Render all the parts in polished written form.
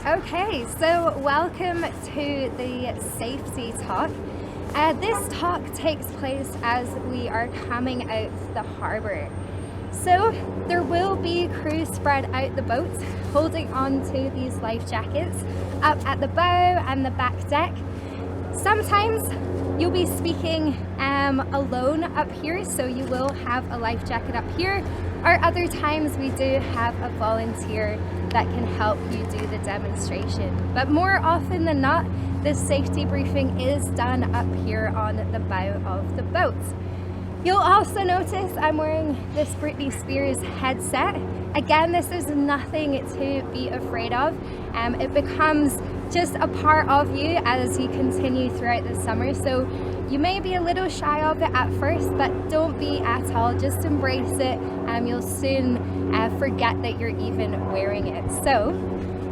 Okay, so welcome to the safety talk. This talk takes place as we are coming out the harbour. So there will be crew spread out the boats holding on to these life jackets up at the bow and the back deck. Sometimes you'll be speaking alone up here, so you will have a life jacket up here, or other times we do have a volunteer that can help you do the demonstration. But more often than not, this safety briefing is done up here on the bow of the boat. You'll also notice I'm wearing this Britney Spears headset. Again, this is nothing to be afraid of. It becomes just a part of you as you continue throughout the summer. So you may be a little shy of it at first, but don't be at all. Just embrace it. You'll soon forget that you're even wearing it. So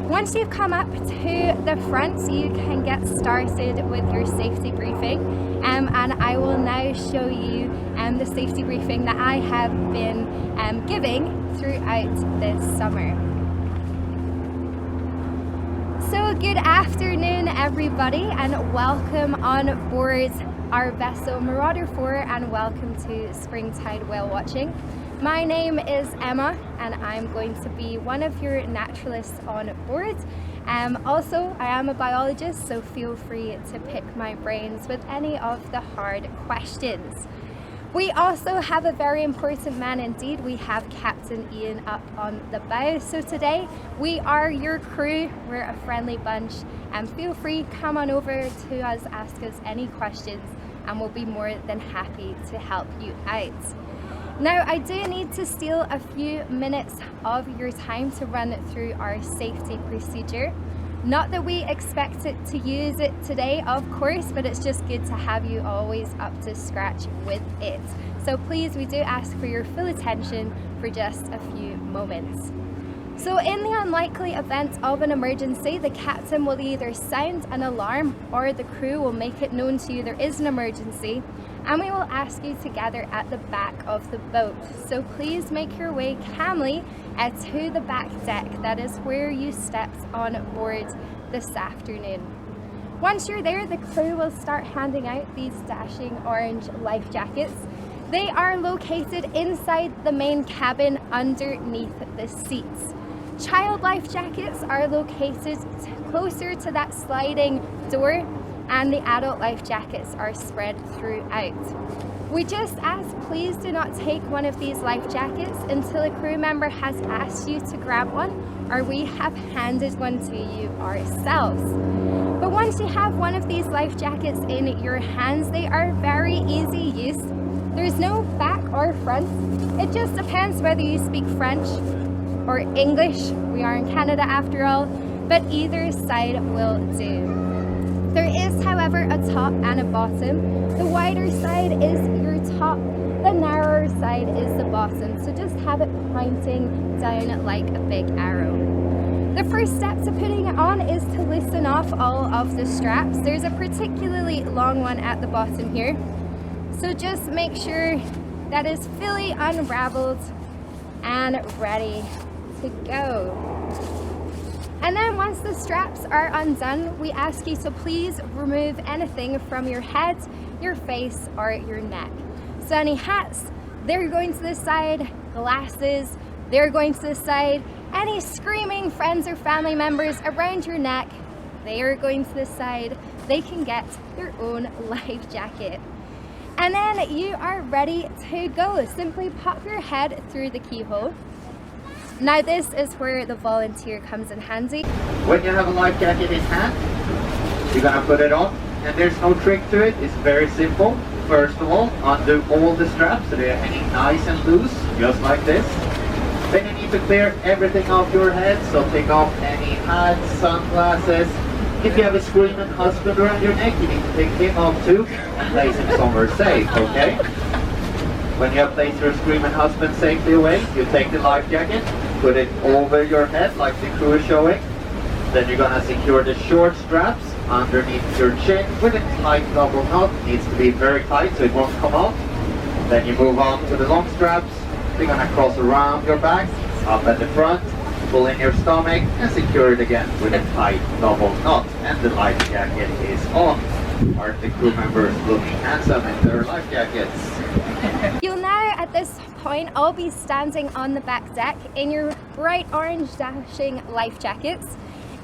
once you've come up to the front, you can get started with your safety briefing. And I will now show you the safety briefing that I have been giving throughout this summer. So good afternoon everybody, and welcome on board our vessel Marauder 4, and welcome to Springtide Whale Watching. My name is Emma and I'm going to be one of your naturalists on board. Also, I am a biologist, so feel free to pick my brains with any of the hard questions. We also have a very important man indeed. We have Captain Ian up on the bow. So today we are your crew. We're a friendly bunch, and feel free, come on over to us, ask us any questions, and we'll be more than happy to help you out. Now, I do need to steal a few minutes of your time to run through our safety procedure. Not that we expect it to use it today, of course, but it's just good to have you always up to scratch with it. So please, we do ask for your full attention for just a few moments. So in the unlikely event of an emergency, the captain will either sound an alarm or the crew will make it known to you there is an emergency, and we will ask you to gather at the back of the boat. So please make your way calmly to the back deck. That is where you stepped on board this afternoon. Once you're there, the crew will start handing out these dashing orange life jackets. They are located inside the main cabin underneath the seats. Child life jackets are located closer to that sliding door, and the adult life jackets are spread throughout. We just ask, please do not take one of these life jackets until a crew member has asked you to grab one, or we have handed one to you ourselves. But once you have one of these life jackets in your hands, they are very easy use. There's no back or front. It just depends whether you speak French or English. We are in Canada after all, but either side will do. There is, however, a top and a bottom. The wider side is your top, the narrower side is the bottom. So just have it pointing down like a big arrow. The first step to putting it on is to loosen off all of the straps. There's a particularly long one at the bottom here. So just make sure that is fully unraveled and ready to go. And then once the straps are undone, we ask you to please remove anything from your head, your face, or your neck. So any hats, they're going to the side, glasses, they're going to the side, any screaming friends or family members around your neck, they are going to the side. They can get their own life jacket. And then you are ready to go. Simply pop your head through the keyhole. Now this is where the volunteer comes in handy. When you have a life jacket in hand, you're gonna put it on, and there's no trick to it. It's very simple. First of all, undo all the straps so they're hanging nice and loose, just like this. Then you need to clear everything off your head, so take off any hats, sunglasses. If you have a screaming husband around your neck, you need to take him off too and place him somewhere safe, okay? When you have placed your screaming husband safely away, you take the life jacket, put it over your head like the crew is showing. Then you're gonna secure the short straps underneath your chin with a tight double knot. It needs to be very tight so it won't come off. Then you move on to the long straps. They're gonna cross around your back, up at the front, pull in your stomach and secure it again with a tight double knot. And the life jacket is on. Are the crew members looking handsome in their life jackets? You'll now, at this point, all be standing on the back deck in your bright orange dashing life jackets.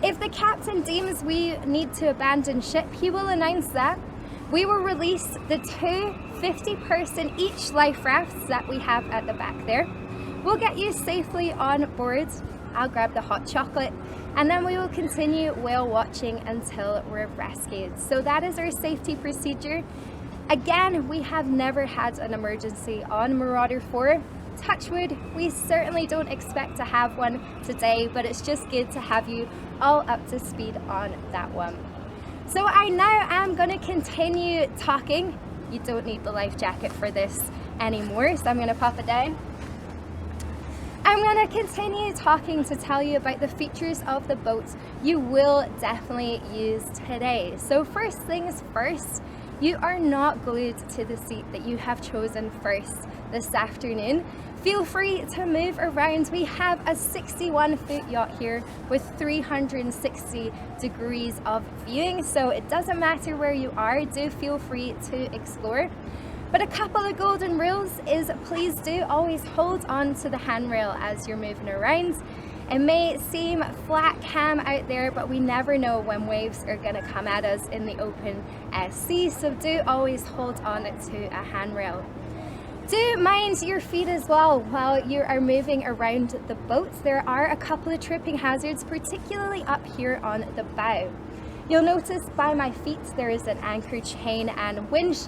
If the captain deems we need to abandon ship, he will announce that. We will release the 2 50-person each life rafts that we have at the back there. We'll get you safely on board. I'll grab the hot chocolate, and then we will continue whale watching until we're rescued. So that is our safety procedure. Again, we have never had an emergency on Marauder 4. Touch wood, we certainly don't expect to have one today, but it's just good to have you all up to speed on that one. So I now am going to continue talking. You don't need the life jacket for this anymore, so I'm going to pop it down. I'm going to continue talking to tell you about the features of the boat you will definitely use today. So first things first, you are not glued to the seat that you have chosen first this afternoon. Feel free to move around. We have a 61-foot yacht here with 360 degrees of viewing, so it doesn't matter where you are, do feel free to explore. But a couple of golden rules is please do always hold on to the handrail as you're moving around. It may seem flat calm out there, but we never know when waves are going to come at us in the open sea, so do always hold on to a handrail. Do mind your feet as well while you are moving around the boat. There are a couple of tripping hazards, particularly up here on the bow. You'll notice by my feet there is an anchor chain and winch.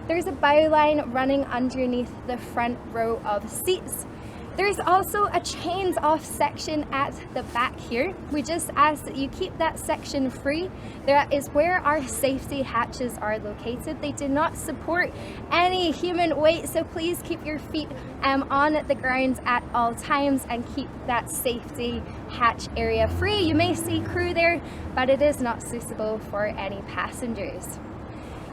There's a bow line running underneath the front row of seats. There's also a chains off section at the back here. We just ask that you keep that section free. That is where our safety hatches are located. They do not support any human weight, so please keep your feet on the ground at all times and keep that safety hatch area free. You may see crew there, but it is not suitable for any passengers.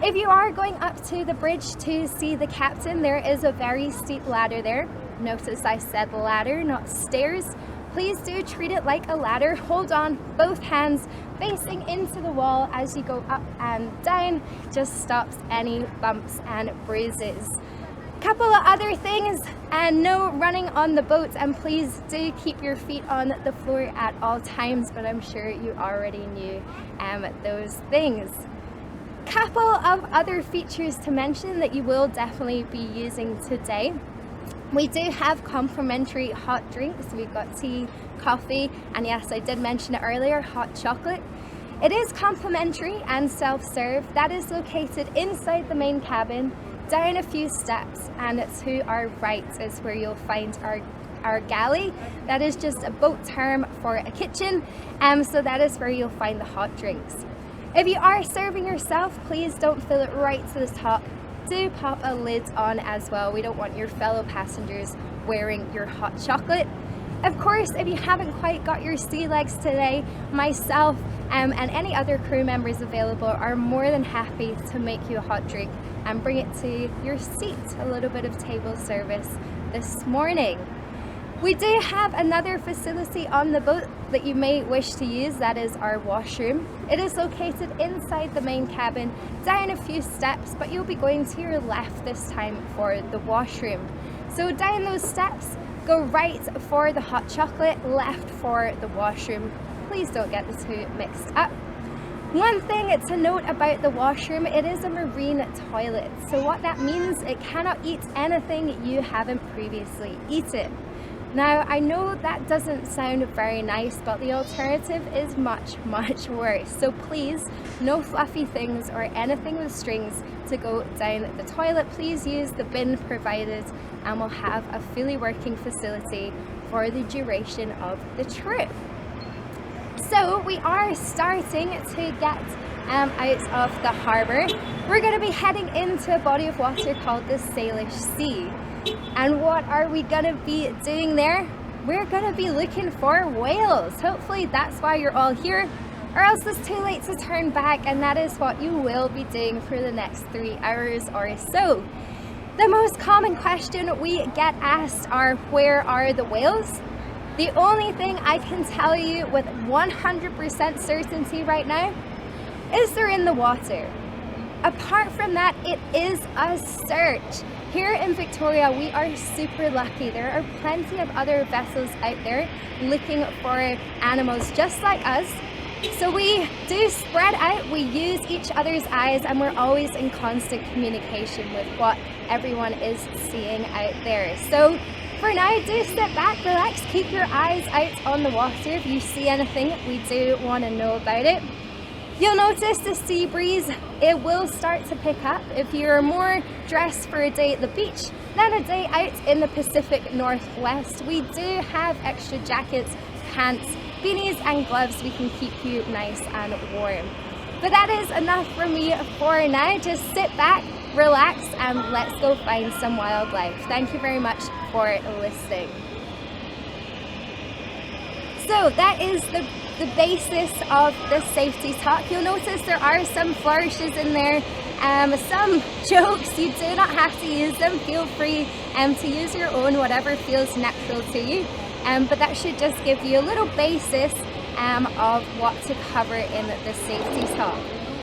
If you are going up to the bridge to see the captain, there is a very steep ladder there. Notice I said ladder, not stairs. Please do treat it like a ladder. Hold on, both hands facing into the wall as you go up and down. Just stops any bumps and bruises. Couple of other things, and no running on the boat, and please do keep your feet on the floor at all times, but I'm sure you already knew those things. Couple of other features to mention that you will definitely be using today. We do have complimentary hot drinks. We've got tea, coffee, and yes, I did mention it earlier, hot chocolate. It is complimentary and self-serve. That is located inside the main cabin, down a few steps, and to our right is where you'll find our galley. That is just a boat term for a kitchen, so that is where you'll find the hot drinks. If you are serving yourself, please don't fill it right to the top. Do pop a lid on as well. We don't want your fellow passengers wearing your hot chocolate. Of course, if you haven't quite got your sea legs today, myself and any other crew members available are more than happy to make you a hot drink and bring it to your seat. A little bit of table service this morning. We do have another facility on the boat that you may wish to use. That is our washroom. It is located inside the main cabin, down a few steps, but you'll be going to your left this time for the washroom. So down those steps, go right for the hot chocolate, left for the washroom. Please don't get the two mixed up. One thing to note about the washroom, it is a marine toilet. So what that means, it cannot eat anything you haven't previously eaten. Now, I know that doesn't sound very nice, but the alternative is much, much worse. So please, no fluffy things or anything with strings to go down the toilet. Please use the bin provided, and we'll have a fully working facility for the duration of the trip. So we are starting to get out of the harbour. We're going to be heading into a body of water called the Salish Sea. And what are we going to be doing there? We're going to be looking for whales. Hopefully that's why you're all here, or else it's too late to turn back, and that is what you will be doing for the next 3 hours or so. The most common question we get asked are, where are the whales? The only thing I can tell you with 100% certainty right now is they're in the water. Apart from that, it is a search. Here in Victoria, we are super lucky. There are plenty of other vessels out there looking for animals just like us. So we do spread out, we use each other's eyes, and we're always in constant communication with what everyone is seeing out there. So for now, do sit back, relax, keep your eyes out on the water. If you see anything, we do want to know about it. You'll notice the sea breeze, it will start to pick up. If you're more dressed for a day at the beach than a day out in the Pacific Northwest, we do have extra jackets, pants, beanies and gloves. We can keep you nice and warm. But that is enough for me for now. Just sit back, relax, and let's go find some wildlife. Thank you very much for listening. So that is the basis of the safety talk. You'll notice there are some flourishes in there, some jokes. You do not have to use them. Feel free to use your own, whatever feels natural to you. But that should just give you a little basis of what to cover in the safety talk.